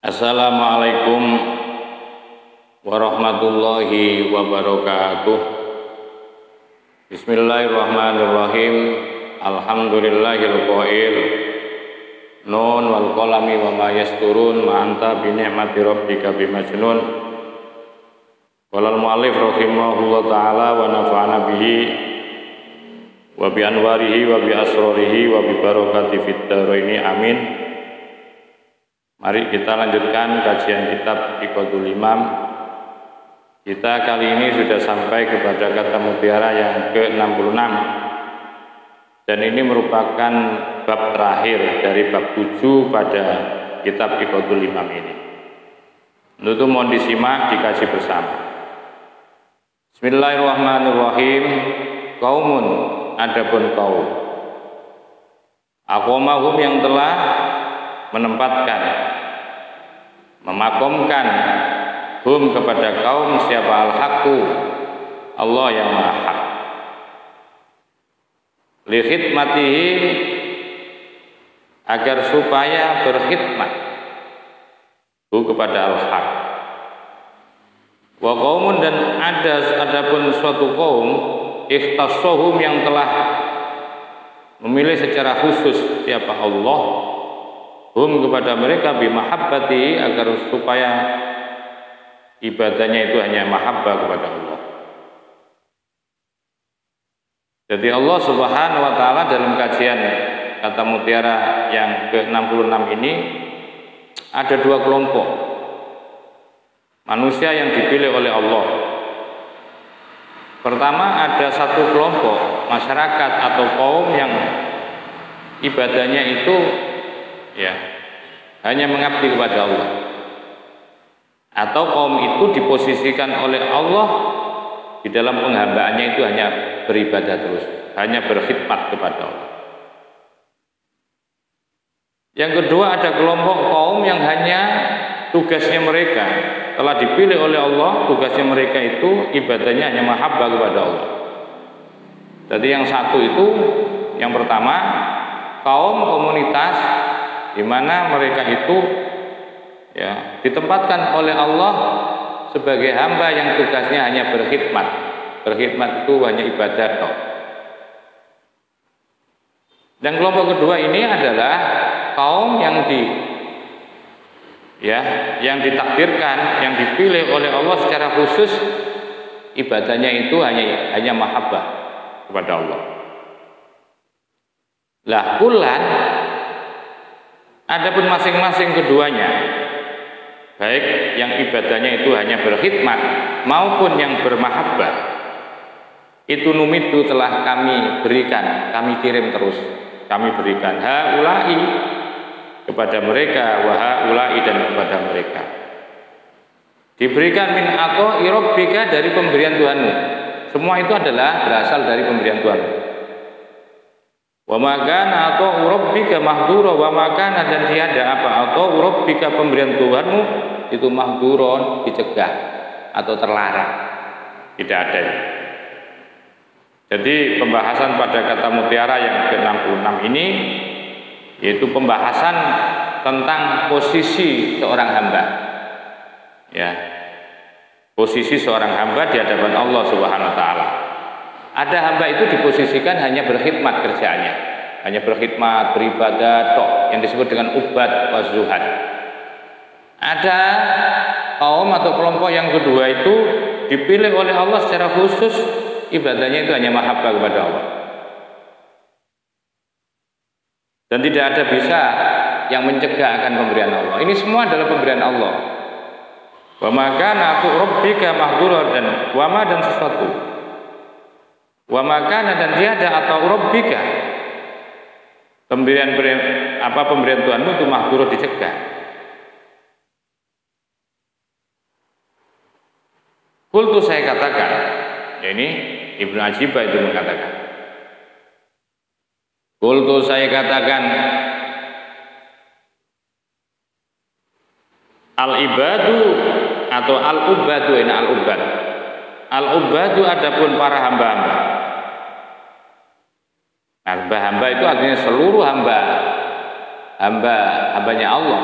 Assalamualaikum warahmatullahi wabarakatuh. Bismillahirrahmanirrahim. Alhamdulillahil qail nun wal qalami wa ma yasturun ma anta bi ni'mati rabbika bimajnun. Qala al-mu'allif rahimahullah ta'ala wa nafa'ana bihi wa bi anwarihi wa bi asrarihi wa bi barakati fid dharaini amin. Mari kita lanjutkan kajian kitab Iqadul Imam. Kita kali ini sudah sampai kepada kata mutiara yang ke-66. Dan ini merupakan bab terakhir dari bab 7 pada kitab Iqadul Imam ini. Untuk mohon disimak, dikaji bersama. Bismillahirrahmanirrahim. Qaumun, adapun kaum. Aqamahum yang telah menempatkan, memakomkan hum kepada kaum siapa al-haqqu, Allah yang maha hak, li khidmatihi, agar supaya berkhidmat hu kepada al-haq. Wa qaumun, dan adapun suatu kaum ikhtassahum yang telah memilih secara khusus siapa Allah hum kepada mereka bimahabbati, agar supaya ibadahnya itu hanya mahabbah kepada Allah. Jadi Allah Subhanahu wa taala dalam kajian kata mutiara yang ke-66 ini ada dua kelompok manusia yang dipilih oleh Allah. Pertama, ada satu kelompok masyarakat atau kaum yang ibadahnya itu hanya mengabdi kepada Allah, atau kaum itu diposisikan oleh Allah di dalam penghambaannya itu hanya beribadah terus, hanya berkhidmat kepada Allah. Yang kedua, ada kelompok kaum yang hanya tugasnya mereka telah dipilih oleh Allah, tugasnya mereka itu ibadahnya hanya mahabbah kepada Allah. Jadi yang satu itu, yang pertama, kaum komunitas di mana mereka itu ditempatkan oleh Allah sebagai hamba yang tugasnya hanya berkhidmat. Berkhidmat itu hanya ibadah toh. Dan kelompok kedua ini adalah kaum yang yang ditakdirkan, yang dipilih oleh Allah secara khusus ibadahnya itu hanya mahabbah kepada Allah. Lah kulan, adapun masing-masing keduanya, baik yang ibadahnya itu hanya berkhidmat maupun yang bermahabbah, itu numidu telah kami berikan, kami kirim terus, kami berikan haulai kepada mereka, wa haulai dan kepada mereka. Diberikan min atau rabbika, dari pemberian Tuhanmu. Semua itu adalah berasal dari pemberian Tuhanmu. Wa makana atau rabbika mahdura, wa makana, dan tiada apa atau rabbika pemberian Tuhanmu itu mahduron, dicegah atau terlarang, tidak ada. Jadi pembahasan pada kata mutiara yang ke-66 ini yaitu pembahasan tentang posisi seorang hamba, posisi seorang hamba di hadapan Allah Subhanahu wa taala. Ada hamba itu diposisikan hanya berkhidmat kerjaannya, hanya berkhidmat, beribadah tok, yang disebut dengan ubad wa zuhad. Ada kaum atau kelompok yang kedua itu dipilih oleh Allah secara khusus, ibadahnya itu hanya mahabbah kepada Allah. Dan tidak ada bisa yang mencegah akan pemberian Allah. Ini semua adalah pemberian Allah. Wa makana tu rabbika mahdura, dan wama, dan sesuatu. Wa makana, dan tiada atau rabbika pemberian Tuhanmu itu mahdura, dicegah. Qultu, saya katakan, ini Ibnu Ajibah itu mengatakan. Qultu, saya katakan, al-ibadu atau al-ubadu, ini al-ubad. Al-ubadu adapun para hamba-hamba. Hamba-hamba itu artinya seluruh hambanya Allah.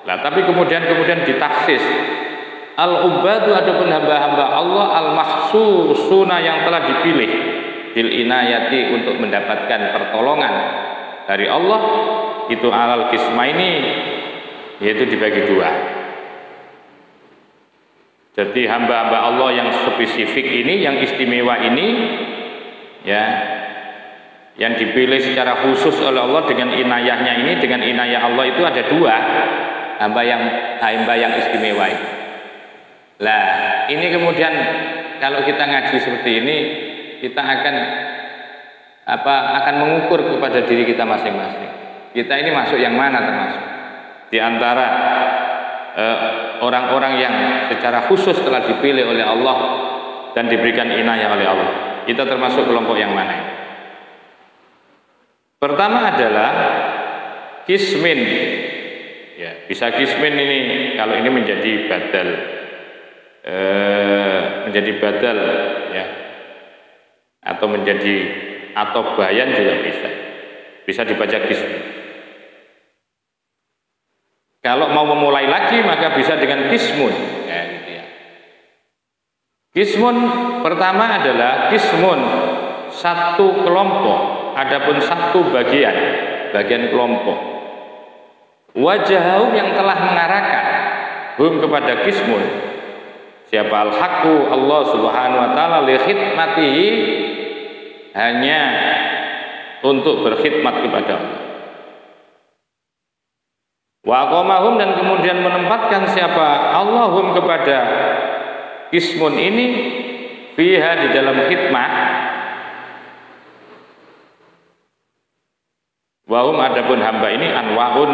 Lah tapi kemudian ditaksis al-ubadu adapun hamba-hamba Allah al-mahsusuna yang telah dipilih bil inayati untuk mendapatkan pertolongan dari Allah itu alal qismaini, yaitu dibagi dua. Jadi hamba-hamba Allah yang spesifik ini, yang istimewa ini, ya, yang dipilih secara khusus oleh Allah dengan inayahnya ini, dengan inayah Allah itu ada dua hamba yang istimewa ini. Lah ini kemudian kalau kita ngaji seperti ini, kita akan mengukur kepada diri kita masing-masing. Kita ini masuk yang mana termasuk di antara orang-orang yang secara khusus telah dipilih oleh Allah dan diberikan inayah oleh Allah. Kita termasuk kelompok yang mana? Pertama adalah kismin. Ya, bisa kismin ini kalau ini menjadi badal, ya, atau bayan juga bisa dibaca kismin. Kalau mau memulai lagi maka bisa dengan kismun, ya, gitu ya. Kismun pertama adalah kismun satu kelompok, adapun satu bagian kelompok. Wajahum yang telah mengarahkan hum kepada kismun. Siapa al-haqqu Allah Subhanahu wa taala li khidmatihi, hanya untuk berkhidmat kepada Allah. Wa aqamahum dan kemudian menempatkan siapa Allahum kepada kismun ini fiha di dalam khidmah. Wahum adapun hamba ini anwaun,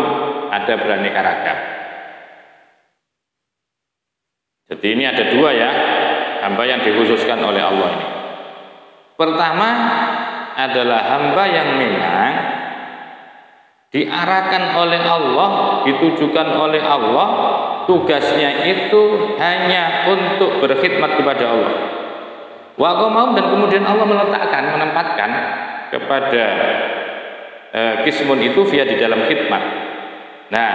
ada beraneka ragam. Jadi ini ada dua ya hamba yang dikhususkan oleh Allah ini. Pertama adalah hamba yang memang diarahkan oleh Allah, ditujukan oleh Allah, tugasnya itu hanya untuk berkhidmat kepada Allah. Wa qamahum dan kemudian Allah menempatkan kepada kismun itu via di dalam khidmat. Nah,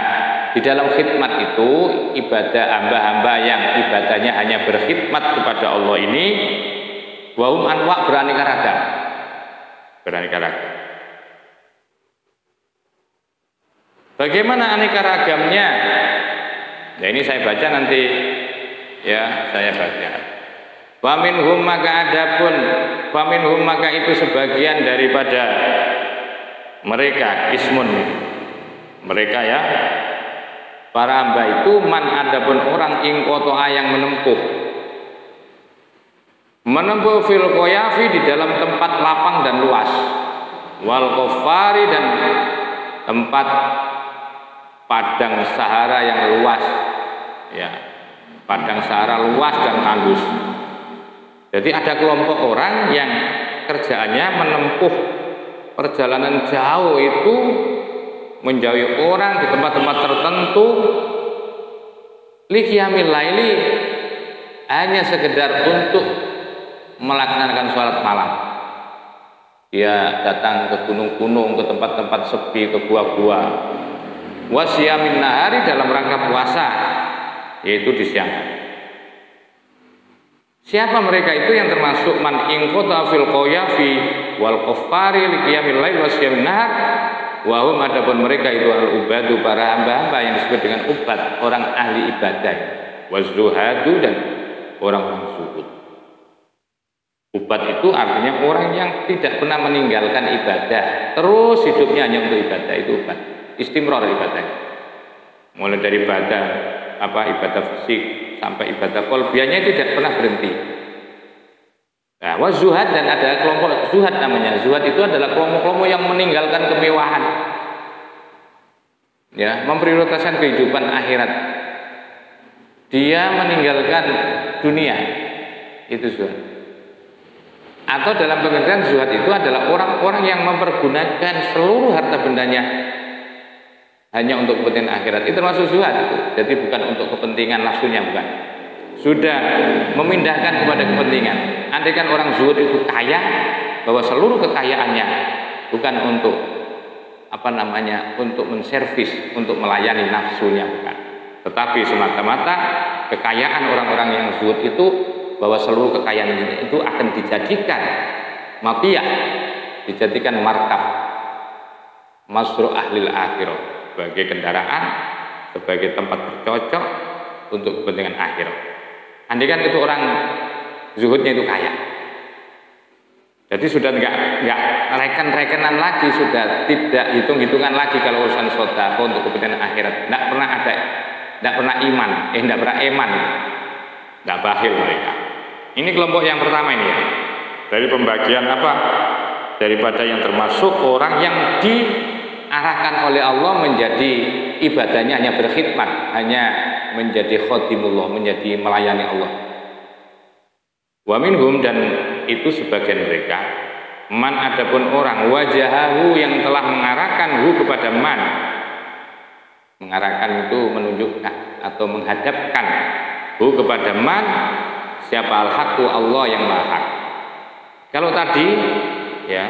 di dalam khidmat itu ibadah hamba-hamba yang ibadahnya hanya berkhidmat kepada Allah ini wahum anwa beraneka ragam. Bagaimana aneka ragamnya? Ya ini saya baca nanti, ya saya baca. Wa minhum maka itu sebagian daripada mereka ismun, mereka ya para hamba itu man adapun orang ingkotoa yang menempuh fil qoyafi di dalam tempat lapang dan luas, wal kofari dan tempat padang sahara yang luas, ya padang sahara luas dan tandus. Jadi ada kelompok orang yang kerjaannya menempuh perjalanan jauh itu, menjauhi orang di tempat-tempat tertentu, liqiyamil laili, hanya sekedar untuk melaksanakan sholat malam. Dia datang ke gunung-gunung, ke tempat-tempat sepi, ke gua-gua. Wasiyamin nahari dalam rangka puasa, yaitu di siang hari. Siapa mereka itu yang termasuk man ingkota fil qoyafi wal kufari liqiyamil lail wasiyamin nahar, wa hum adapun mereka itu al-ubadu, para hamba-hamba yang disebut dengan ubad, orang ahli ibadah, wazuhadu dan orang-orang zuhud. Ubad itu artinya orang yang tidak pernah meninggalkan ibadah, terus hidupnya hanya untuk ibadah, itu ubad. Istimrar ibadah. Mulai dari ibadah fisik sampai ibadah qalbiyahnya tidak pernah berhenti. Nah, wazuhad dan ada kelompok zuhad namanya. Zuhad itu adalah kelompok-kelompok yang meninggalkan kemewahan. Ya, memprioritaskan kehidupan akhirat. Dia meninggalkan dunia. Itu zuhad. Atau dalam pengertian zuhad itu adalah orang-orang yang mempergunakan seluruh harta bendanya hanya untuk kepentingan akhirat. Itu termasuk zuhad itu. Jadi bukan untuk kepentingan nafsunya, bukan. Sudah memindahkan kepada kepentingan. Andaikan orang zuhud itu kaya, bahwa seluruh kekayaannya bukan untuk untuk menservis, untuk melayani nafsunya, bukan. Tetapi semata-mata kekayaan orang-orang yang zuhud itu, bahwa seluruh kekayaan itu akan dijadikan maqiyah, dijadikan markab, masru ahlil akhirah, sebagai kendaraan, sebagai tempat bercocok untuk kepentingan akhirat. Andai kan itu orang zuhudnya itu kaya, jadi sudah nggak reken-rekenan lagi, sudah tidak hitung-hitungan lagi kalau urusan sedekah untuk kepentingan akhirat. Nggak pernah ada, nggak pernah iman, nggak pernah eman, nggak bakhil mereka. Ini kelompok yang pertama ini ya. Dari pembagian apa? Daripada yang termasuk orang yang diarahkan oleh Allah menjadi ibadahnya hanya berkhidmat, hanya menjadi khadimullah, menjadi melayani Allah. Wa minhum, dan itu sebagian mereka, man adapun orang wajahahu yang telah mengarahkan hu kepada man. Mengarahkan itu menunjukkan atau menghadapkan hu kepada man, siapa al-haqqu, Allah yang maha hak. Kalau tadi ya,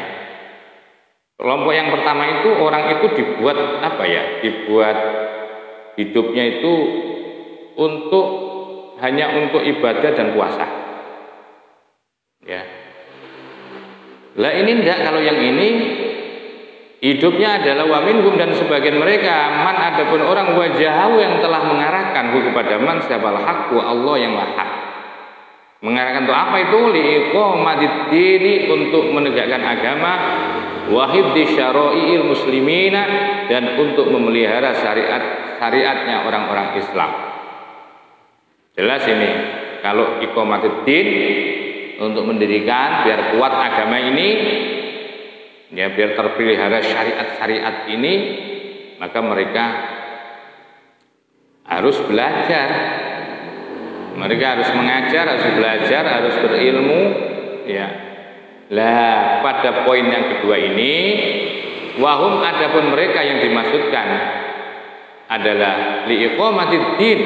kelompok yang pertama itu orang itu dibuat apa ya? Dibuat hidupnya itu hanya untuk ibadah dan puasa. Ya. Lah ini enggak, kalau yang ini hidupnya adalah wa minhum, dan sebagian mereka man adapun orang wajahu yang telah mengarahkan hu kepada man, siapa al-haqqu, Allah yang maha hak. Mengarahkan untuk apa itu? Liiqamatiddini, untuk menegakkan agama, wahid di syara'iil muslimina, dan untuk memelihara syariatnya orang-orang Islam. Jelas ini, kalau iqamatiddin untuk mendirikan biar kuat agama ini, ya biar terpelihara syariat-syariat ini, maka mereka harus belajar. Mereka harus mengajar, harus belajar, harus berilmu, ya. Lah pada poin yang kedua ini, wahum adapun mereka yang dimaksudkan adalah liiqamatiddin,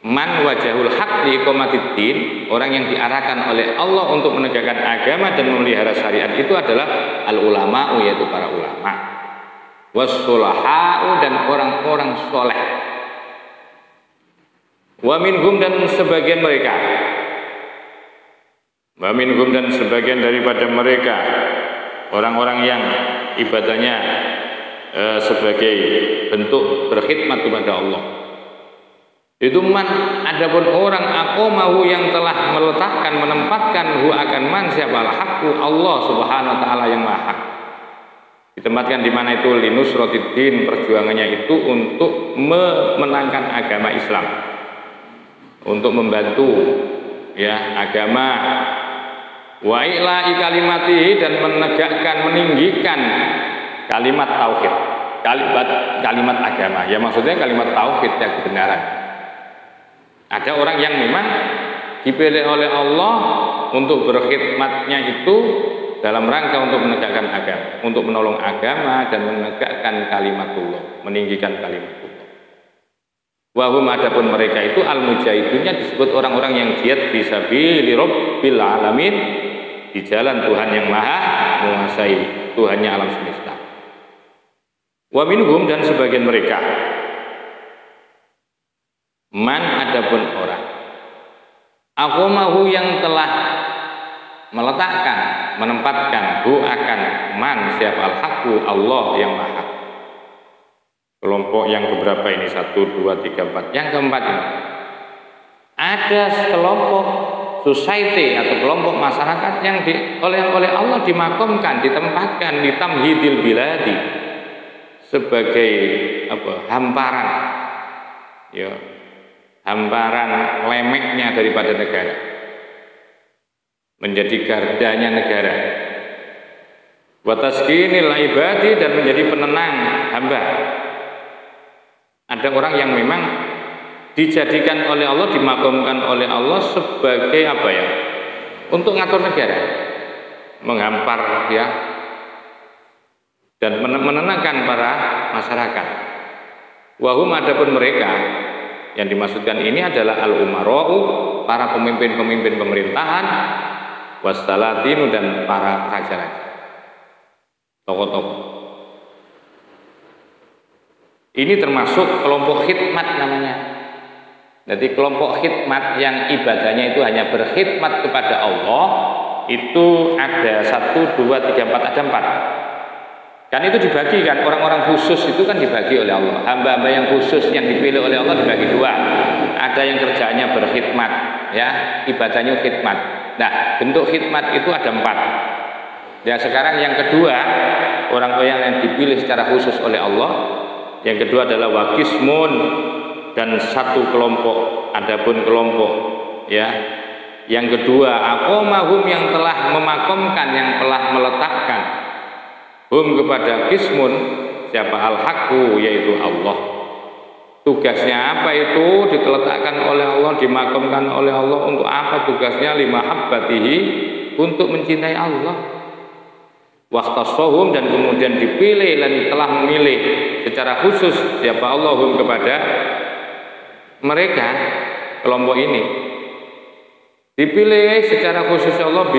man wajahul haq liiqamatiddin, orang yang diarahkan oleh Allah untuk menegakkan agama dan memelihara syariat itu adalah al ulama, yaitu para ulama, wassulaha'u, dan orang-orang soleh. Wa minhum, dan sebagian mereka, wa minhum, dan sebagian daripada mereka, orang-orang yang ibadahnya sebagai bentuk berkhidmat kepada Allah. Itu man adapun orang aqamahu yang telah meletakkan, menempatkan hu akan man, siapa al-haqqu, Allah subhanahu wa ta'ala yang maha hak. Ditempatkan di mana itu? Linusratiddin, perjuangannya itu untuk memenangkan agama Islam, untuk membantu ya agama, wa ila'i kalimatihi, dan menegakkan, meninggikan kalimat tauhid, kalimat agama. Ya maksudnya kalimat tauhid, yang kebenaran. Ada orang yang memang dipilih oleh Allah untuk berkhidmatnya itu dalam rangka untuk menegakkan agama, untuk menolong agama dan menegakkan kalimatullah, meninggikan kalimatullah. Wahum adapun mereka itu al-mujahidunnya disebut orang-orang yang jihad fisabilillah rabbil alamin, di jalan Tuhan yang maha menguasai, Tuhannya alam semesta. Wa minhum, dan sebagian mereka, man adapun orang aqamahu yang telah meletakkan, menempatkan hu akan man, siapa al-haqqu, Allah yang maha. Kelompok yang keberapa ini? 1, 2, 3, 4. Yang keempat ini, ada kelompok society atau kelompok masyarakat yang oleh Allah dimakamkan, ditempatkan di tamhidil biladi, sebagai apa? Hamparan, ya, hamparan lemeknya daripada negara, menjadi gardanya negara. Wa taskinil ibadi, dan menjadi penenang hamba. Ada orang yang memang dijadikan oleh Allah, dimakamkan oleh Allah sebagai apa ya? Untuk ngatur negara, menghampar ya, dan menenangkan para masyarakat. Wahum adapun mereka yang dimaksudkan ini adalah al-umara'u, para pemimpin-pemimpin pemerintahan, wassalatinu, dan para raja-raja, tokoh-tokoh. Ini termasuk kelompok khidmat namanya. Jadi kelompok khidmat yang ibadahnya itu hanya berkhidmat kepada Allah, itu ada 1, 2, 3, 4, ada 4. Kan itu dibagi kan, orang-orang khusus itu kan dibagi oleh Allah. Hamba-hamba yang khusus yang dipilih oleh Allah dibagi 2. Ada yang kerjanya berkhidmat, ya, ibadahnya khidmat. Nah, bentuk khidmat itu ada 4. Ya, sekarang yang kedua, orang-orang yang dipilih secara khusus oleh Allah. Yang kedua adalah wakismun, dan 1 kelompok, adapun kelompok, ya. Yang kedua, aqomahum, yang telah memakomkan, yang telah meletakkan hum kepada kismun, siapa al-haqqu, yaitu Allah. Tugasnya apa itu? Diletakkan oleh Allah, dimakamkan oleh Allah. Untuk apa tugasnya? Limahabbatihi, untuk mencintai Allah. Waqtasahum, dan kemudian dipilih dan telah memilih secara khusus siapa Allahum kepada mereka, kelompok ini dipilih secara khusus Allah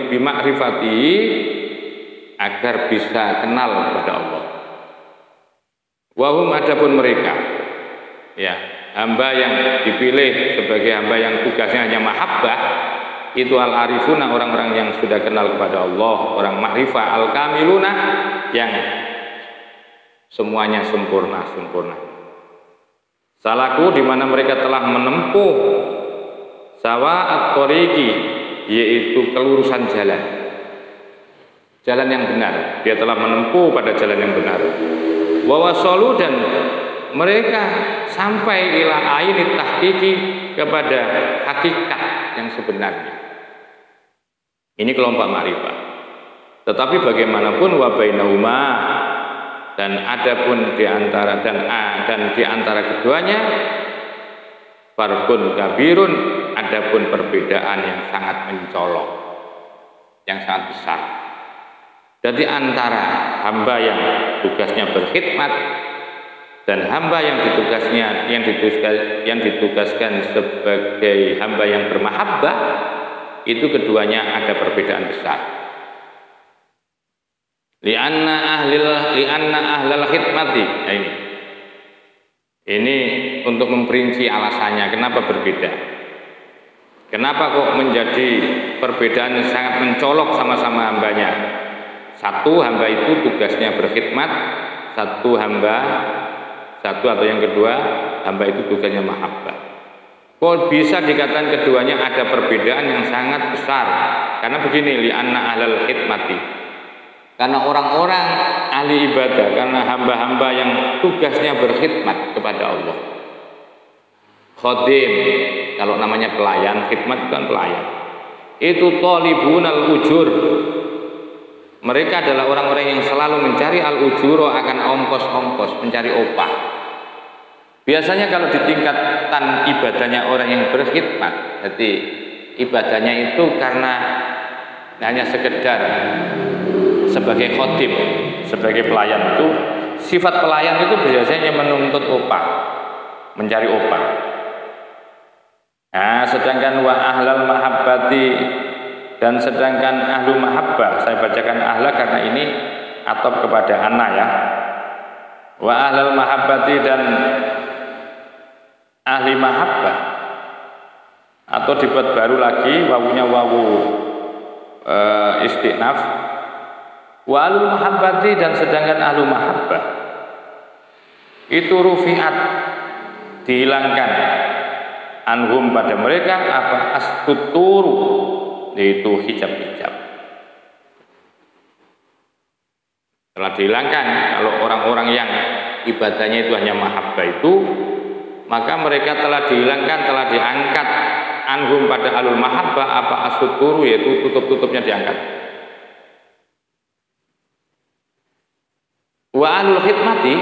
bimakrifati, agar bisa kenal kepada Allah. Wahum, adapun mereka, ya, hamba yang dipilih sebagai hamba yang tugasnya hanya mahabbah, itu al-arifuna, orang-orang yang sudah kenal kepada Allah, orang makrifah, al-kamiluna, yang semuanya sempurna. Salaku, di mana mereka telah menempuh sawa'at thoriqi, yaitu kelurusan jalan yang benar. Dia telah menempuh pada jalan yang benar. Wa wasalu, dan mereka sampai ila ainit tahqiqi, kepada hakikat yang sebenarnya. Ini kelompok ma'rifah. Tetapi bagaimanapun wa bainahuma, dan adapun di antara dan di antara keduanya farqun kabirun, adapun perbedaan yang sangat mencolok, yang sangat besar. Jadi antara hamba yang tugasnya berkhidmat dan hamba yang ditugaskan sebagai hamba yang bermahabbah, itu keduanya ada perbedaan besar. Lianna ahlal khidmati. Nah, ini untuk memperinci alasannya kenapa berbeda. Kenapa kok menjadi perbedaan yang sangat mencolok sama-sama hambanya? 1 hamba itu tugasnya berkhidmat, 1 atau yang kedua hamba itu tugasnya mahabbah. Kok bisa dikatakan keduanya ada perbedaan yang sangat besar? Karena begini, li'anna ahlal khidmati, karena orang-orang ahli ibadah, karena hamba-hamba yang tugasnya berkhidmat kepada Allah. Khodim, kalau namanya pelayan, khidmat bukan pelayan, itu thalibunal ujur. Mereka adalah orang-orang yang selalu mencari al-ujuro, akan ongkos-ongkos, mencari upah. Biasanya kalau di tingkatan ibadahnya orang yang berkhidmat, jadi ibadahnya itu karena hanya sekedar sebagai khotim, sebagai pelayan, itu sifat pelayan itu biasanya menuntut upah, mencari upah. Nah, sedangkan wa ahlal mahabbati, dan sedangkan ahlu mahabbah, saya bacakan ahla karena ini atop kepada anna, ya. Wa ahlal mahabbati, dan ahli mahabbah, atau dibuat baru lagi wawunya wawu istinaf. Wa ahlul mahabbati, dan sedangkan ahlu mahabbah itu rufi'at, dihilangkan, anhum pada mereka apa astuturu, yaitu hijab-hijab. Telah dihilangkan. Kalau orang-orang yang ibadahnya itu hanya mahabbah itu, maka mereka telah dihilangkan, telah diangkat anhum pada alul mahabbah apa astuturu, yaitu tutup-tutupnya diangkat. Wa ahlul khidmati,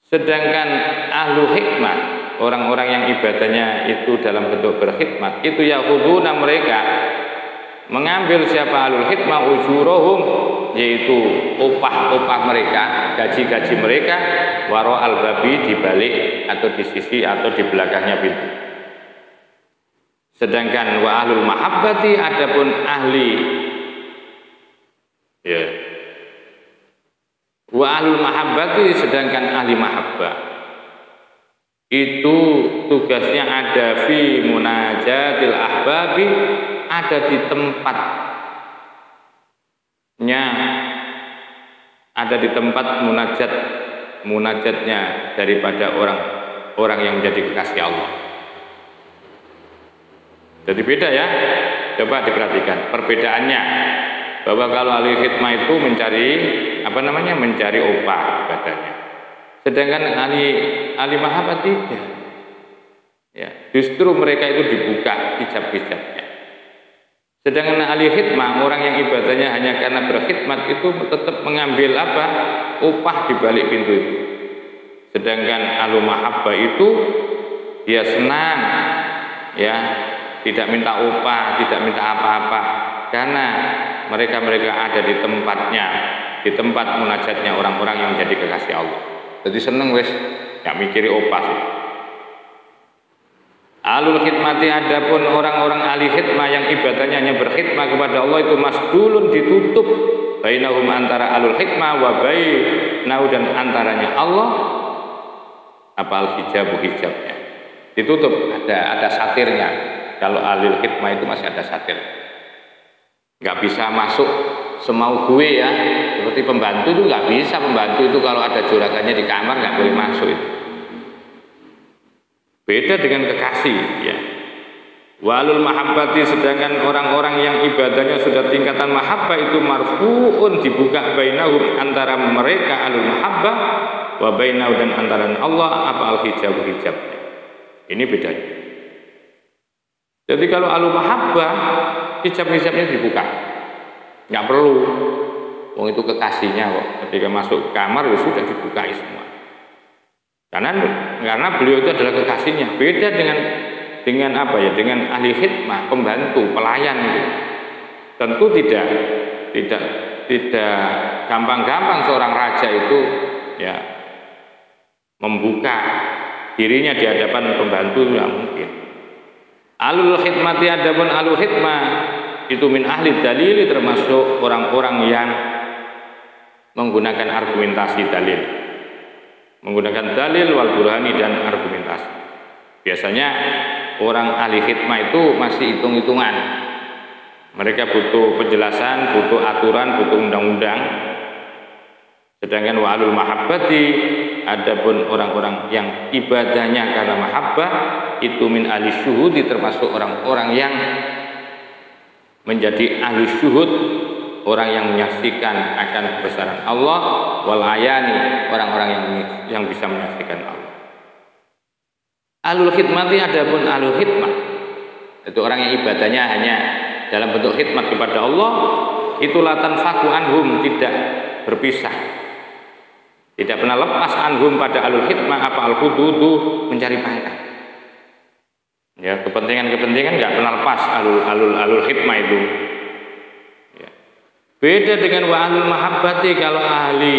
sedangkan ahlu hikmah, orang-orang yang ibadahnya itu dalam bentuk berkhidmat, itu yahuduna, mereka mengambil siapa ahlul khidmah ujurohum, yaitu upah-upah mereka, gaji-gaji mereka, waro al-babi, di balik atau di sisi atau di belakangnya pintu. Sedangkan wa ahlul mahabbati, adapun ahli, ya, Wa ahlul mahabbati, sedangkan ahli mahabbah itu tugasnya ada fi munajatil ahbabi, ada di tempatnya, ada di tempat munajatnya daripada orang yang menjadi kekasih Allah. Jadi beda ya, coba diperhatikan perbedaannya, bahwa kalau ahli khidmah itu mencari mencari upah ibadahnya, sedangkan ahli mahabbah tidak. Ya, justru mereka itu dibuka hijab-hijabnya. Sedangkan ahli khidmah, orang yang ibadahnya hanya karena berkhidmat, itu tetap mengambil upah di balik pintu itu. Sedangkan ahli mahabbah itu dia senang, ya, tidak minta upah, tidak minta apa-apa, karena mereka ada di tempatnya, di tempat munajatnya orang-orang yang menjadi kekasih Allah. Jadi seneng wes, gak mikiri upah sih. Ahlul khidmati, adapun orang-orang ahli khidmah yang ibadahnya hanya berkhidmah kepada Allah, itu masdulun, ditutup, bainahum, antara ahlul khidmah, wa bainahu, dan antaranya Allah, hijabnya ditutup, ada satirnya. Kalau ahlul khidmah itu masih ada satir, nggak bisa masuk semau gue ya, seperti pembantu itu nggak bisa. Pembantu itu kalau ada juragannya di kamar nggak boleh masuk itu. Beda dengan kekasih, ya. Walul mahabbati, sedangkan orang-orang yang ibadahnya sudah tingkatan mahabbah, itu marfu'un, dibuka, bainahum, antara mereka alul mahabbah, wa bainahu, dan antara Allah hijabnya. Ini bedanya. Jadi kalau alul mahabbah, hijab-hijabnya dibuka, nggak perlu. Wong itu kekasihnya kok, ketika masuk kamar ya sudah dibukai semua. Karena beliau itu adalah kekasihnya. Beda dengan dengan ahli khidmah, pembantu, pelayan itu. Tentu tidak gampang-gampang seorang raja itu ya membuka dirinya di hadapan pembantu, tidak mungkin. Ahlul khidmati, adapun ahlul khidmah itu min ahli dalil, termasuk orang-orang yang menggunakan argumentasi dalil, menggunakan dalil wal burhani, dan argumentasi. Biasanya orang ahli khidmah itu masih hitung-hitungan. Mereka butuh penjelasan, butuh aturan, butuh undang-undang. Sedangkan wa'alul mahabbati, adapun orang-orang yang ibadahnya karena mahabbah, itu min ahli syuhudi, termasuk orang-orang yang menjadi ahli syuhud, orang yang menyaksikan akan kebesaran Allah, wal ayani, orang-orang yang bisa menyaksikan Allah. Ahlul khidmati, adapun ahlul khidmah itu orang yang ibadahnya hanya dalam bentuk khidmat kepada Allah, itu latan faku anhum, tidak berpisah, tidak pernah lepas anhum pada ahlul khidmah al-hududu, mencari pangkat. Ya, kepentingan nggak pernah lepas ahlul khidmah itu. Ya. Beda dengan wa ahlul mahabbati, kalau ahli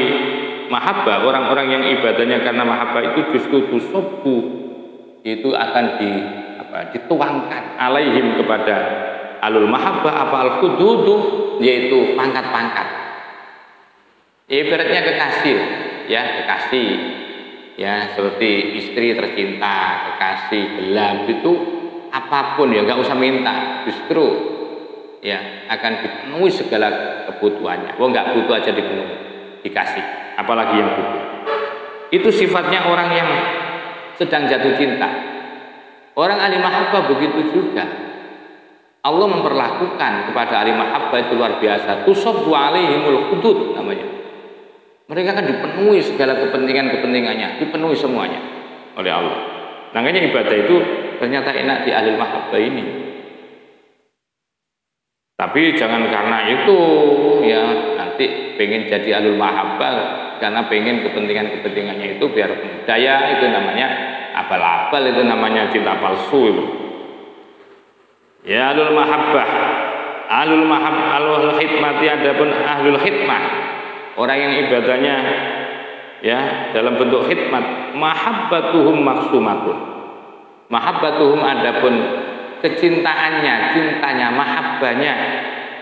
mahabbah, orang-orang yang ibadahnya karena mahabbah, itu justru tusobbu, itu akan dituangkan alaihim, kepada ahlul mahabbah al-hududu, yaitu pangkat-pangkat. Ibaratnya kekasih, ya, seperti istri tercinta, kekasih, gelam, itu apapun ya nggak usah minta, justru ya akan dipenuhi segala kebutuhannya. Nggak butuh aja dipenuhi, dikasih, apalagi yang butuh. Itu sifatnya orang yang sedang jatuh cinta. Orang ahli mahabbah begitu juga. Allah memperlakukan kepada ahli mahabbah itu luar biasa. Tusabbu alaihimul hudud namanya. Mereka akan dipenuhi segala kepentingannya, dipenuhi semuanya oleh Allah. Makanya ibadah itu ternyata enak di ahli mahabbah ini. Tapi jangan karena itu ya nanti pengen jadi ahli mahabbah, karena pengen kepentingannya itu biar budaya, itu namanya abal-abal, itu namanya cinta palsu itu. Ya ahlul mahabbah, ahlul khidmati, adapun ahlul khidmah, orang yang ibadahnya ya dalam bentuk khidmat, mahabbatuhum maksumatun. Mahabbatuhum, adapun kecintaannya, cintanya, mahabbahnya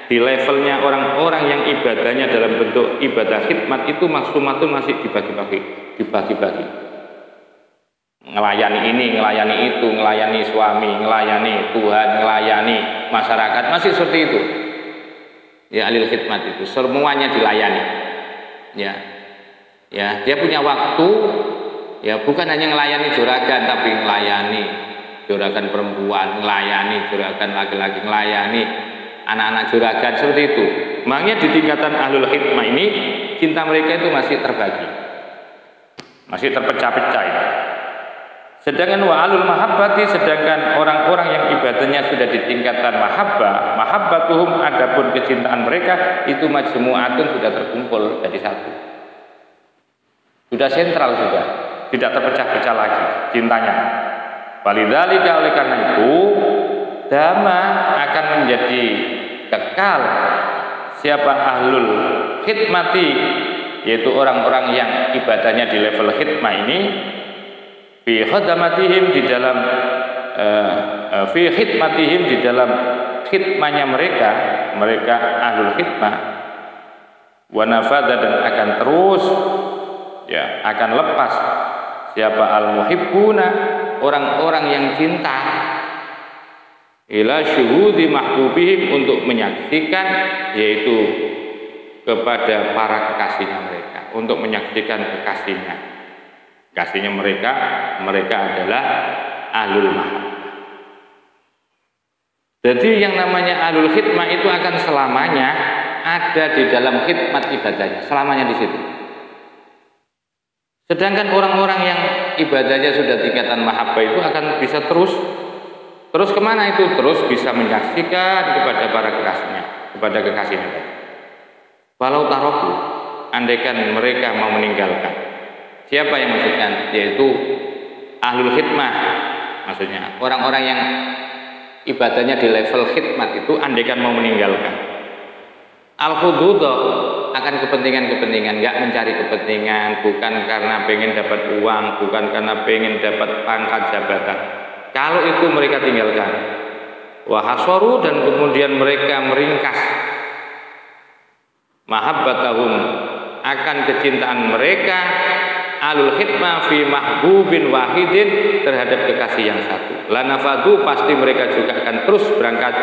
di levelnya orang-orang yang ibadahnya dalam bentuk ibadah khidmat itu maksumatun masih dibagi-bagi. Ngelayani ini, ngelayani itu, ngelayani suami, ngelayani Tuhan, ngelayani masyarakat, masih seperti itu. Ya, alil khidmat itu semuanya dilayani. Ya, dia punya waktu. Ya, bukan hanya ngelayani juragan, tapi ngelayani juragan perempuan, ngelayani juragan laki-laki, ngelayani anak-anak juragan, seperti itu. Makanya di tingkatan ahlul khidmah ini cinta mereka itu masih terbagi, masih terpecah-pecah. Sedangkan wa alul mahabbati, sedangkan orang-orang yang ibadahnya sudah di tingkatan mahabbatuhum, adapun kecintaan mereka itu majmu'atun, sudah terkumpul jadi satu, sudah sentral, sudah tidak terpecah-pecah lagi cintanya. Walidzalika, oleh karena itu dama akan menjadi kekal siapa ahlul khidmati, yaitu orang-orang yang ibadahnya di level khidmah ini, fi khidmatihim, di dalam fi khidmatihim, di dalam khidmahnya mereka ahlul khidmah, wa nafadha, dan akan terus, ya, akan lepas siapa al-muhibbuna, orang-orang yang cinta, ila syuhudi mahbubihim, untuk menyaksikan, yaitu kepada para kekasihnya mereka, untuk menyaksikan kekasihnya mereka adalah ahlul mahabbah. Jadi yang namanya ahlul khidmah itu akan selamanya ada di dalam khidmat ibadahnya, selamanya di situ. Sedangkan orang-orang yang ibadahnya sudah tingkatan mahabbah itu akan bisa terus kemana itu? Terus bisa menyaksikan kepada para kekasihnya. Walau taroku, andaikan mereka mau meninggalkan. Siapa yang maksudkan? Yaitu ahlul khidmah, maksudnya orang-orang yang ibadahnya di level khidmat itu andaikan mau meninggalkan al-hududah, akan kepentingan-kepentingan, nggak mencari kepentingan, bukan karena pengen dapat uang, bukan karena pengen dapat pangkat jabatan. Kalau itu mereka tinggalkan, wahasoru, dan kemudian mereka meringkas mahabbatahum, akan kecintaan mereka alul khidmah fi mahbubin wahidin, terhadap kekasih yang satu. Lanafadu, pasti mereka juga akan terus berangkat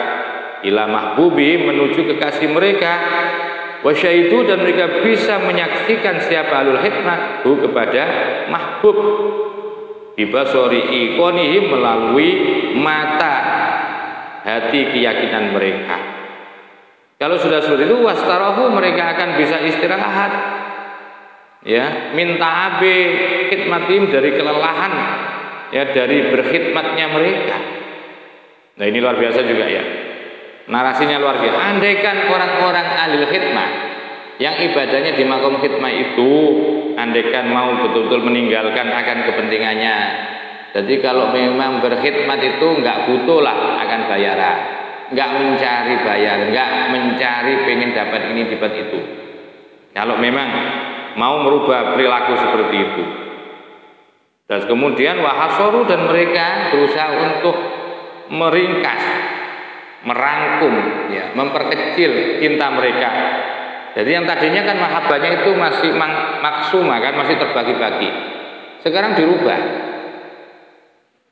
ila mahbubi, menuju kekasih mereka, wasyaitu, dan mereka bisa menyaksikan siapa alul khidmah kepada mahbub, bibasori ikonihim, melalui mata hati keyakinan mereka. Kalau sudah seperti itu, wastarahu, mereka akan bisa istirahat, ya, minta abe khidmatim, dari kelelahan, ya, dari berkhidmatnya mereka. Nah, ini luar biasa juga, ya, narasinya luar biasa. Andaikan orang-orang ahlul khidmah yang ibadahnya di makom khidmah itu, andaikan mau betul-betul meninggalkan akan kepentingannya. Jadi kalau memang berkhidmat itu nggak butuh lah akan bayaran, nggak mencari bayar, nggak mencari pengen dapat ini dapat itu. Kalau memang mau merubah perilaku seperti itu, dan kemudian wahasoru, dan mereka berusaha untuk meringkas, merangkum, ya, memperkecil cinta mereka. Jadi yang tadinya kan mahabbahnya itu masih maksuma, kan, masih terbagi-bagi. Sekarang dirubah,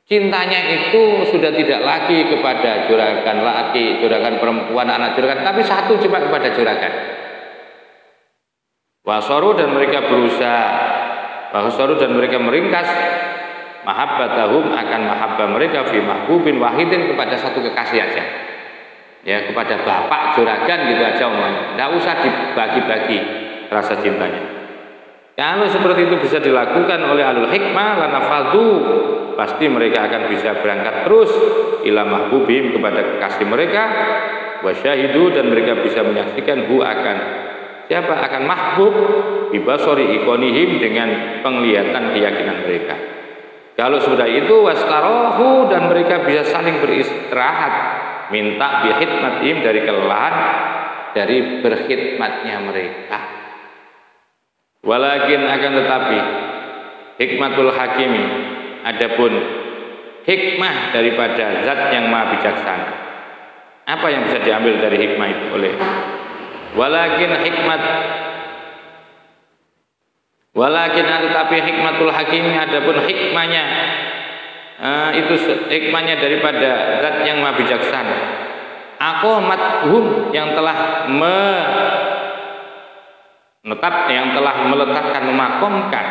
cintanya itu sudah tidak lagi kepada juragan laki, juragan perempuan, anak juragan, tapi satu cuma kepada juragan. Wasoru, dan mereka berusaha, wasoru, dan mereka meringkas mahabbatahum, akan mahabbah mereka fi mahbubin wahidin, kepada satu kekasih aja, ya, kepada bapak juragan gitu aja umumnya, tidak usah dibagi-bagi rasa cintanya. Kalau seperti itu bisa dilakukan oleh ahlul hikmah, lanafadu, pasti mereka akan bisa berangkat terus ila mahbubim, kepada kekasih mereka, wasyahidu, dan mereka bisa menyaksikan akan siapa, akan mahbub bibasori ikonihim, dengan penglihatan keyakinan mereka. Kalau sudah itu wastarohu, dan mereka bisa saling beristirahat, minta bihidmatihim, dari kelelahan dari berkhidmatnya mereka. Walakin, akan tetapi, hikmatul hakimi, adapun hikmah daripada zat yang maha bijaksana, Apa yang bisa diambil dari hikmah itu oleh walakin tetapi hikmatul hakim, adapun hikmahnya itu hikmahnya daripada zat yang maha bijaksana, aqamathum yang telah meletakkan, memakomkan,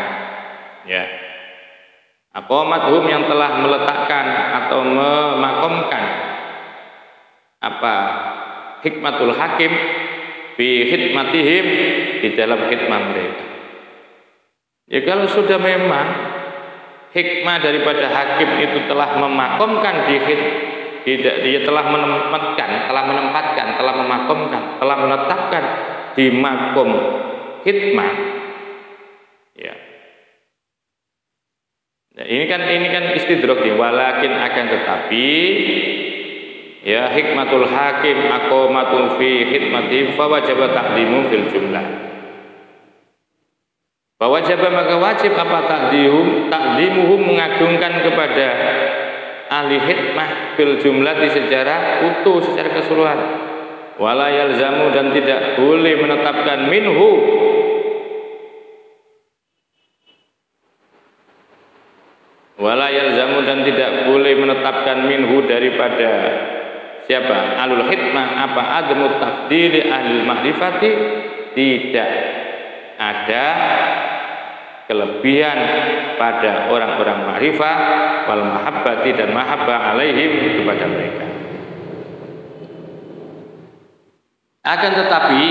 ya, aqamathum yang telah meletakkan atau memakomkan apa hikmatul hakim bi hikmatihim, di dalam hikmah mereka. Ya, kalau sudah memang hikmah daripada hakim itu telah memakomkan dia telah menempatkan, telah memakomkan, telah menetapkan di makom hikmah, ya. Nah, ini kan istidrak ya, walakin akan tetapi ya hikmatul hakim aqamatul fi hikmatihim fa wajaba taqdimu fil jumlah. Wajib maka wajib apa takdimuhum mengagungkan kepada ahli hikmah fil jumlah di secara utuh, secara keseluruhan. Wala yalzamu dan tidak boleh menetapkan minhu daripada siapa? Alul hikmah apa admu tafdili ahli ma'rifati, tidak ada kelebihan pada orang-orang ma'rifah wal mahabbati dan mahabbah alaihim kepada mereka. Akan tetapi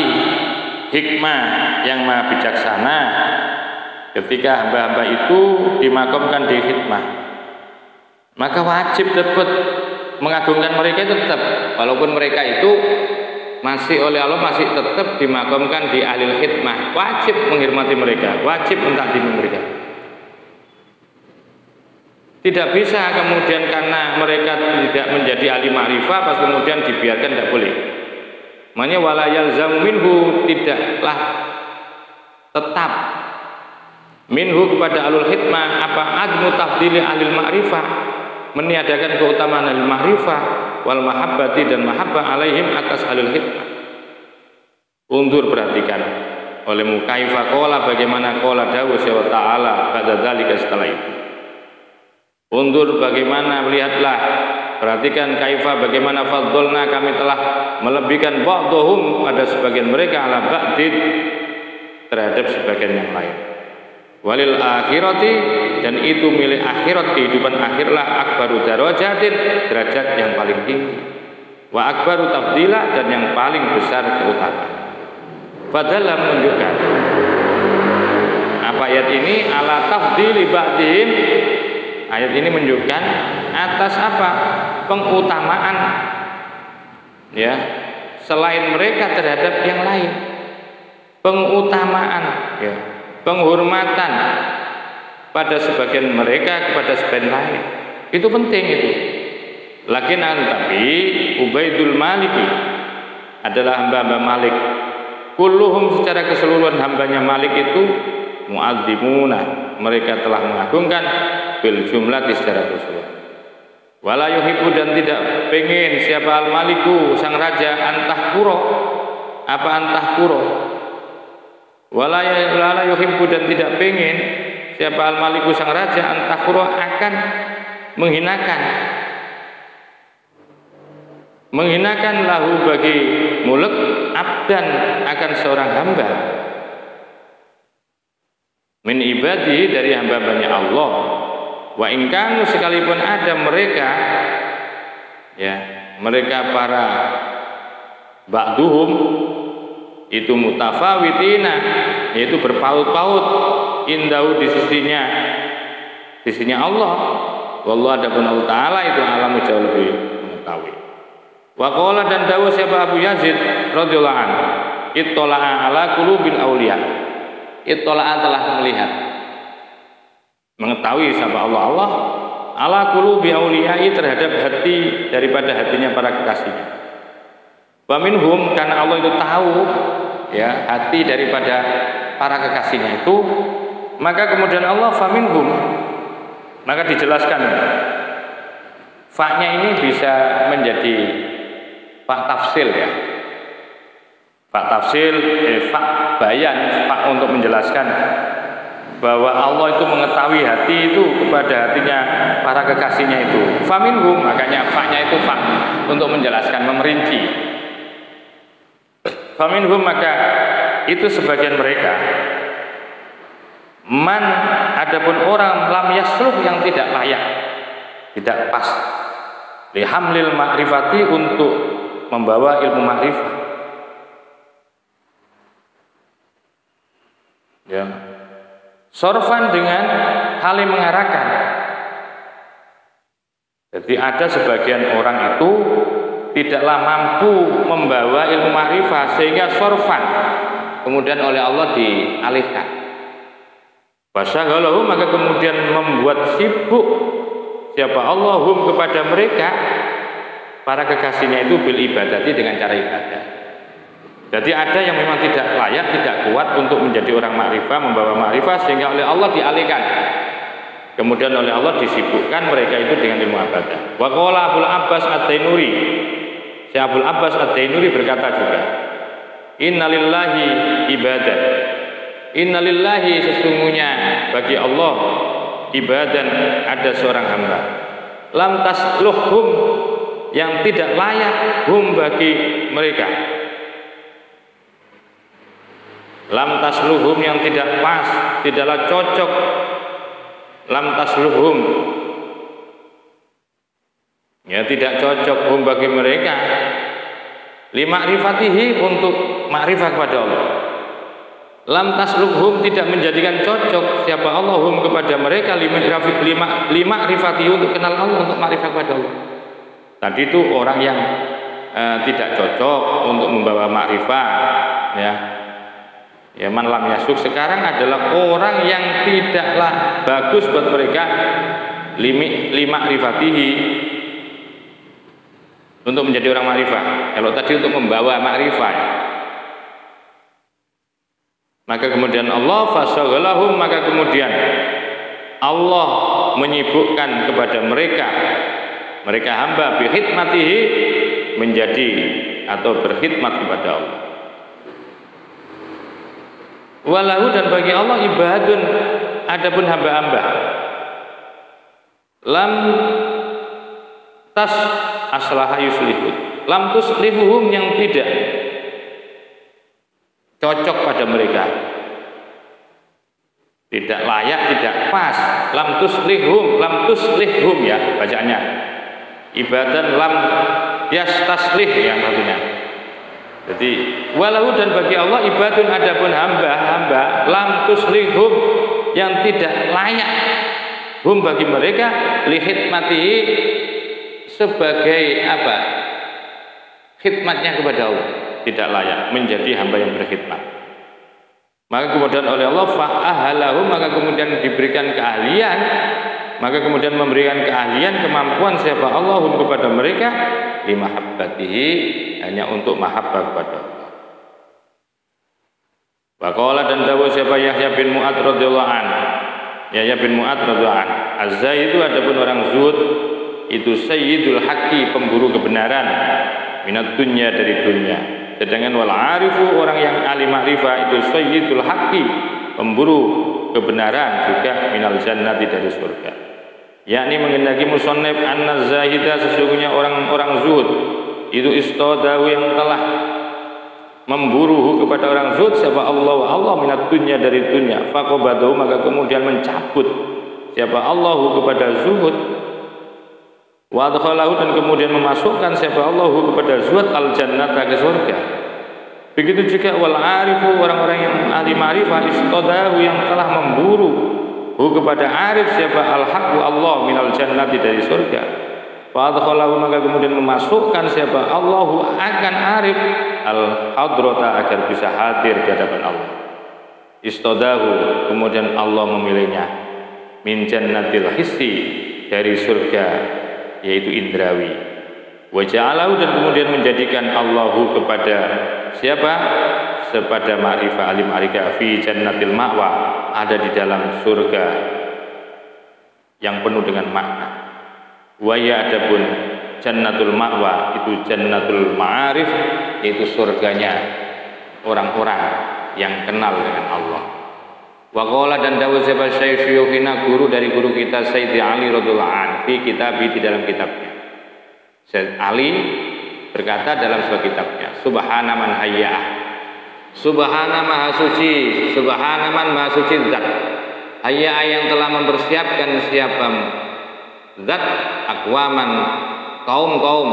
hikmah yang maha bijaksana ketika hamba-hamba itu dimakamkan di hikmah, maka wajib dapat mengagungkan mereka itu tetap, walaupun mereka itu masih oleh Allah masih tetap dimakamkan di ahli hikmah, wajib menghormati mereka, wajib mentakdimi mereka. Tidak bisa kemudian karena mereka tidak menjadi ahli ma'rifah pas kemudian dibiarkan, tidak boleh. Makanya wala yalzamu minhu, tidaklah tetap minhu kepada alul hikmah apa admu tafdili ahli ma'rifah, meniadakan keutamaan ahli ma'rifah wal mahabbati dan mahabbah alaihim atas alul hikmah. Undur perhatikan olehmu kaifa qala, bagaimana qala dawuh wa ta'ala pada dzalika, setelah itu. Undur bagaimana, melihatlah, perhatikan kaifa bagaimana faddalna kami telah melebihkan ba'dhum pada sebagian mereka ala ba'din terhadap sebagian yang lain. Walil akhirati, dan itu milik akhirat, kehidupan akhirlah akbaru darajatin, derajat yang paling tinggi, wa akbaru tafdila, dan yang paling besar keutamaan. Padahal menunjukkan apa ayat ini ala tafdili ba'dihim, ayat ini menunjukkan atas apa pengutamaan ya selain mereka terhadap yang lain, pengutamaan ya, penghormatan pada sebagian mereka kepada sebagian lain, itu penting itu. Lakin tapi Ubaidul Maliki adalah hamba-hamba Malik, kulluhum secara keseluruhan hambanya Malik itu mu'adzimuna, mereka telah mengagungkan bil jumlah secara keseluruhan. Wala yuhibbu, dan tidak pengen siapa al maliku sang raja antahkuro, apa antahkuro, wala yuhibbu, dan tidak pengen siapa al maliku sang raja antahkuro akan menghinakan lahu bagi mulek abdan akan seorang hamba min ibadihi, dari hamba-hambanya Allah. Wa in kanu, sekalipun ada mereka ya, mereka para ba'duhum itu mutafawitina, yaitu berpaut-paut indahu di sisinya Allah. Wallahu adapun Allah Ta'ala itu alamu jauh lebih mengetahui. Wa qala, dan dawuh siapa Abu Yazid radhiyallahu anhu, ittala'a ala qulubil auliya, ittala'a telah melihat, mengetahui sama Allah ala qulubi auliyai, terhadap hati daripada hatinya para kekasihnya. Wa minhum, karena Allah itu tahu ya hati daripada para kekasihnya itu, maka kemudian Allah faminhum, maka dijelaskan fa-nya ini bisa menjadi fa tafsil ya. Fa tafsil, fa bayan, fa untuk menjelaskan bahwa Allah itu mengetahui hati itu kepada hatinya para kekasihnya itu. Faminhum, makanya fa-nya itu fa untuk menjelaskan, memerinci. Faminhum, maka itu sebagian mereka. Man, adapun orang lam yasluh yang tidak layak, tidak pas. Lihamlil ma'rifati, untuk membawa ilmu ma'rifat. Ya. Sorfan, dengan hal yang mengarahkan. Jadi ada sebagian orang itu tidaklah mampu membawa ilmu ma'rifat sehingga sorfan kemudian oleh Allah dialihkan. Wasyaghalahu, maka kemudian membuat sibuk siapa Allahum kepada mereka para kekasihnya itu bil ibadati, dengan cara ibadah. Jadi ada yang memang tidak layak, tidak kuat untuk menjadi orang makrifah, membawa makrifah, sehingga oleh Allah dialihkan. Kemudian oleh Allah disibukkan mereka itu dengan ilmu ibadah. Wa qala Abul Abbas At-Tainuri, si Abul Abbas At-Tainuri berkata juga, innalillahi ibadah, innalillahi, sesungguhnya bagi Allah ibadan, ada seorang hamba, lam tasluhum, yang tidak layak hum, bagi mereka, lam tasluhum, yang tidak pas, tidaklah cocok, lam tasluhum, ya tidak cocok hum bagi mereka, lima'rifatihi, untuk ma'rifah kepada Allah. Lam tasluhum, tidak menjadikan cocok siapa Allahum kepada mereka, lima'rifatihi, untuk kenal Allah, untuk ma'rifah kepada Allah. Tadi itu orang yang tidak cocok untuk membawa ma'rifah, ya. Ya, man lam yasuk sekarang adalah orang yang tidaklah bagus buat mereka lima rifatihi, untuk menjadi orang ma'rifah. Kalau tadi untuk membawa ma'rifah, maka kemudian Allah fasaghalahum, maka kemudian Allah menyibukkan kepada mereka hamba bihidmatihi, menjadi atau berkhidmat kepada Allah. Walahu, dan bagi Allah ibadun, adapun hamba-hamba, lam tas aslaha yuslihun, lam tuslihuhum, yang tidak cocok pada mereka, tidak layak, tidak pas, lam tuslihum ya bacaannya, ibadan lam yastaslih yang satunya. Jadi walahu, dan bagi Allah ibadun, adapun hamba-hamba, lam tuslihum, yang tidak layak hum bagi mereka, lihidmatihi, sebagai apa, khidmatnya kepada Allah, tidak layak menjadi hamba yang berkhidmat. Maka kemudian oleh Allah fa'ahalahu, maka kemudian diberikan keahlian, maka kemudian memberikan keahlian, kemampuan siapa Allahum kepada mereka, limahabbatihi, hanya untuk mahabbah kepada Allah. Wa qala, dan dawuh siapa Yahya bin Mu'ad radhiyallahu anhu, Yahya bin Mu'ad radhiyallahu anhu, az-zahid itu adapun orang zuhud itu sayyidul haqqi, pemburu kebenaran, minat dunya, dari dunia. Sedangkan wal arifu, orang yang ahli ma'rifah itu sayyidul haqqi, pemburu kebenaran juga, minal jannati, dari surga. Yakni mengendaki musannif anna zahida, sesungguhnya orang-orang zuhud itu istadahu, yang telah memburu kepada orang zuhud siapa Allah minat dunya, dari dunia, faqabadahu, maka kemudian mencabut siapa Allah kepada zuhud, wa adkhalahu, dan kemudian memasukkan siapa Allah kepada zuhud al jannata, ke surga. Begitu juga wal arifu, orang-orang yang ahli ma'rifah istadahu, yang telah memburu kepada arif siapa al-haqqu Allah minal jannati, dari surga. Fa adkhalahu, maka kemudian memasukkan siapa Allahu akan arif al-hadrata, agar bisa hadir di hadapan Allah. Istadahu, kemudian Allah memilihnya, min jannatil hissi, dari surga yaitu indrawi. Wa ja'alahu, dan kemudian menjadikan Allahu kepada siapa, kepada ma'rifah alim arika fi jannatil ma'wa, ada di dalam surga yang penuh dengan makna. Wa ya, adapun jannatul ma'wa, itu jannatul ma'arif, yaitu surganya orang-orang yang kenal dengan Allah. Wa qala, dan dawuh sapa syuyukhina, guru dari guru kita Sayyidi Ali radhiyallahu anhu, fi kitabi, di dalam kitabnya. Sayyid Ali berkata dalam sebuah kitabnya, subhana man hayya'ah, subhana maha suci, subhana man maha suci zat, hayya'ah yang telah mempersiapkan siapa zat, akwaman, kaum-kaum,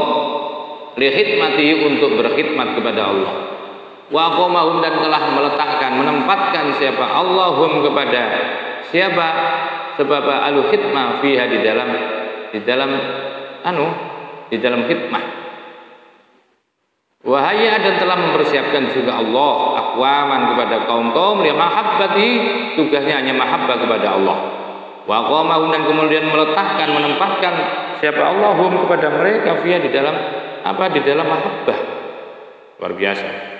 li khidmatihi, untuk berkhidmat kepada Allah, wa aqamahum, dan telah meletakkan, menempatkan siapa Allahum, kepada siapa sebab alu khidmah fiha, di dalam khidmah. Wahaya, dan telah mempersiapkan juga Allah akwaman, kepada kaum-kaum, li mahabbati, tugasnya hanya mahabbah kepada Allah. Wa qamahum, dan kemudian meletakkan, menempatkan siapa Allahum, kepada mereka fiha, di dalam mahabbah. Luar biasa.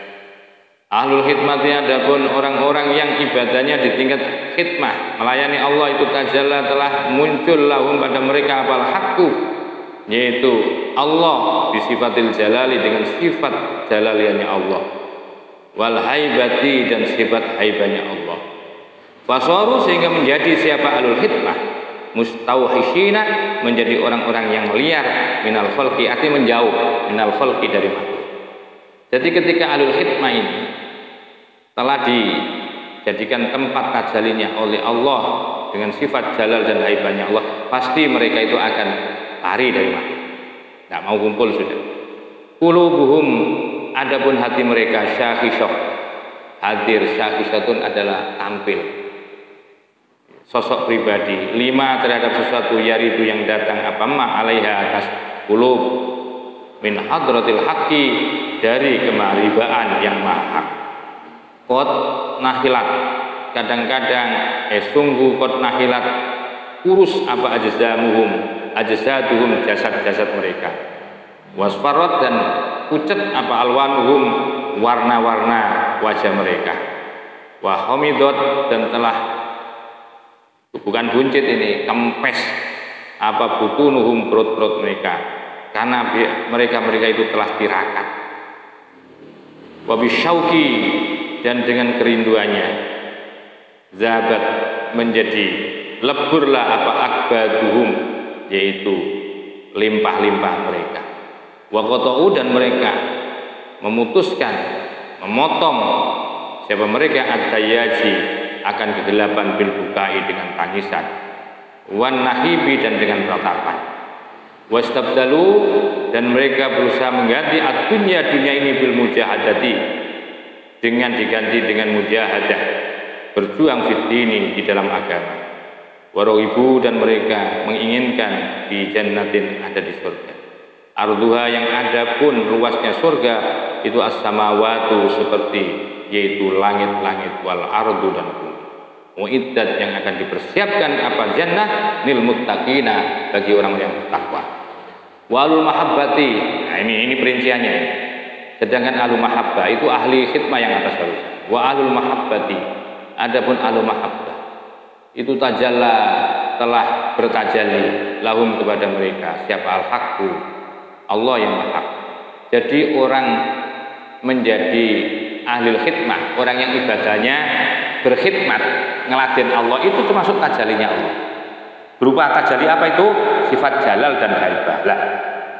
Ahlul khidmati, adapun orang-orang yang ibadahnya di tingkat khidmah, melayani Allah, itu tajalla, telah muncul lahum, pada mereka apal haqqu, yaitu Allah, bisifatil jalali, dengan sifat jalaliannya Allah, wal haibati, dan sifat haibanya Allah. Fasaru, sehingga menjadi siapa ahlul khidmah mustauhishina, menjadi orang-orang yang liar, minal khalqi, artinya menjauh, minal khalqi, dari makhluk. Jadi ketika ahlul khidmah ini telah dijadikan tempat tajalinya oleh Allah dengan sifat jalal dan haibahnya Allah, pasti mereka itu akan lari dari makhluk, tidak mau kumpul sudah. Qulubuhum, adapun hati mereka, syakhisyah, hadir, syakhisyatun adalah tampil, sosok pribadi, lima, terhadap sesuatu, yaridu, yang datang, apa ma alaiha, atas qulub, min hadratil haqqi, dari kemaribaan yang maha. Qad nahilat, kadang-kadang sungguh qad nahilat, kurus apa ajzaduhum, jasad-jasad mereka. Wasfarat, dan pucat apa alwanuhum, warna-warna wajah mereka. Wa hamidot, dan telah, bukan buncit ini, kempes apa butunuhum, perut-perut mereka, karena mereka itu telah tirakat. Wa bisyauqi, dan dengan kerinduannya, zabat, menjadi leburlah apa akbaduhum, yaitu limpah-limpah mereka. Wa qata'u, dan mereka memutuskan, memotong siapa mereka, ad-dayaji, akan kegelapan, bil bukai, dengan tangisan, wan nahibi, dan dengan ratapan. Wastabdalu, dan mereka berusaha mengganti ad-dunya, dunia ini, bil mujahadati, dengan diganti dengan mujahadah, berjuang fid dini, di dalam agama. Waroibu, dan mereka menginginkan di jannatin, ada di surga. Arduha, yang ada pun luasnya surga itu as-samawatu, seperti, yaitu langit-langit, wal ardu, dan bumi. Muiddat, yang akan dipersiapkan apa jannah, lil muttaqina, bagi orang yang bertakwa. Walul mahabbati, nah ini perinciannya. Sedangkan ahlul mahabbah itu ahli khidmah yang atas barusan. Wa ahlul mahabbati, adapun ahlul mahabbah itu tajalla, telah bertajalli, lahum, kepada mereka siapa al-haqqu, Allah yang hak. Jadi orang menjadi ahli khidmah, orang yang ibadahnya berkhidmat, ngeladen Allah, itu termasuk tajallinya Allah. Berupa tajalli apa itu? Sifat jalal dan haibah. Lah,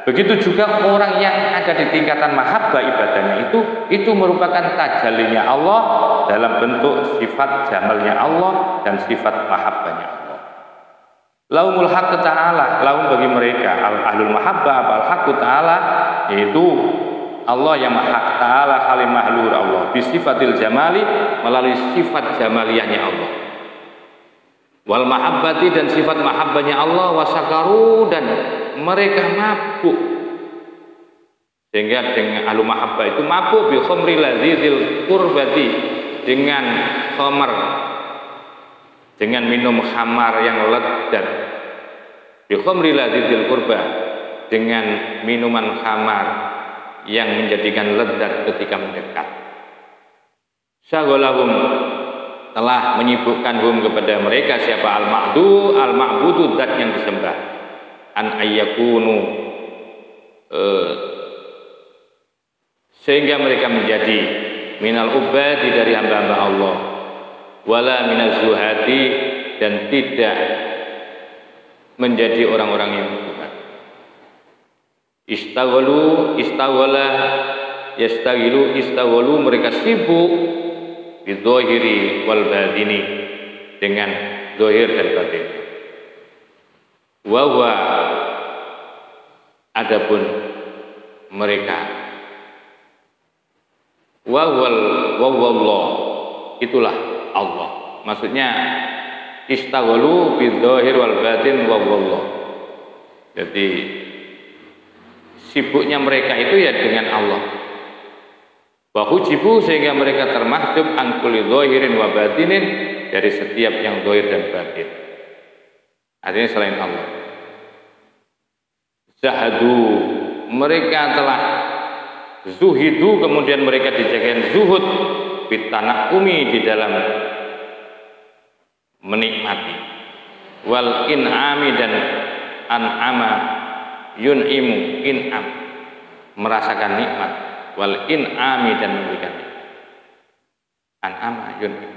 begitu juga orang yang ada di tingkatan mahabbah ibadahnya itu merupakan tajallinya Allah dalam bentuk sifat jamalnya Allah dan sifat mahabbahnya Allah. Lahumul haqq ta'ala, lahum, bagi mereka ahlul mahabbah al haqq ta'ala, yaitu Allah yang maha ta'ala, halim mahlur Allah, bisifatil jamali, melalui sifat jamaliyahnya Allah. Wal mahabbati, dan sifat mahabbahnya Allah, wasakaru, dan mereka mabuk, sehingga dengan ahlu mahabbah itu mabuk, bi khamri ladzizil qurbati, dengan khamar, dengan minum khamar yang lezat, bi khamri ladzizil qurba, dengan minuman khamar yang menjadikan lezat ketika mendekat. Syaghalahum, telah menyibukkan hum, kepada mereka siapa al-ma'budu, zat yang disembah, an ayyakunu, sehingga mereka menjadi minal ubadi dari hamba-hamba Allah, wala minaz zuhadi, dan tidak menjadi orang-orang yang zuhad. Istawala yastagilu, istawalu, mereka sibuk bidzohiri wal batini, dengan zahir dan batin. Wa adapun mereka wawallah, itulah Allah. Maksudnya istawalu bidzohir wal batin wawallah. Jadi sibuknya mereka itu ya dengan Allah. Wa hujibu, sehingga mereka termahjub an kulli zahirin wa batinin, dari setiap yang zahir dan batin. Artinya selain Allah. Zahadu, mereka telah zuhidu, kemudian mereka dijadikan zuhud bitanakumi, di dalam menikmati, wal in'ami, dan an'ama yun'imu, in'am, merasakan nikmat, wal in'ami, dan memberikan nikmat, an'ama yun'imu.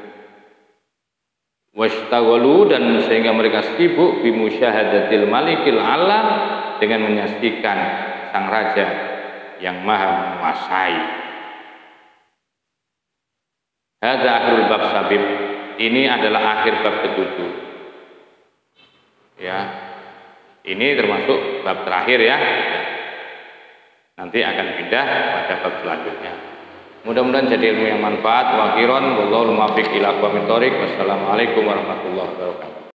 Wastaghalu, dan sehingga mereka sibuk bimusyahadatil malikil alam, dengan menyaksikan sang raja yang maha menguasai. Hadza akhirul bab sabib, ini adalah akhir bab ketujuh. Ya, ini termasuk bab terakhir ya. Nanti akan pindah pada bab selanjutnya. Mudah-mudahan jadi ilmu yang manfaat. Wa khairan, wallahu muwaffiq ila aqwamit thoriq. Wassalamualaikum warahmatullahi wabarakatuh.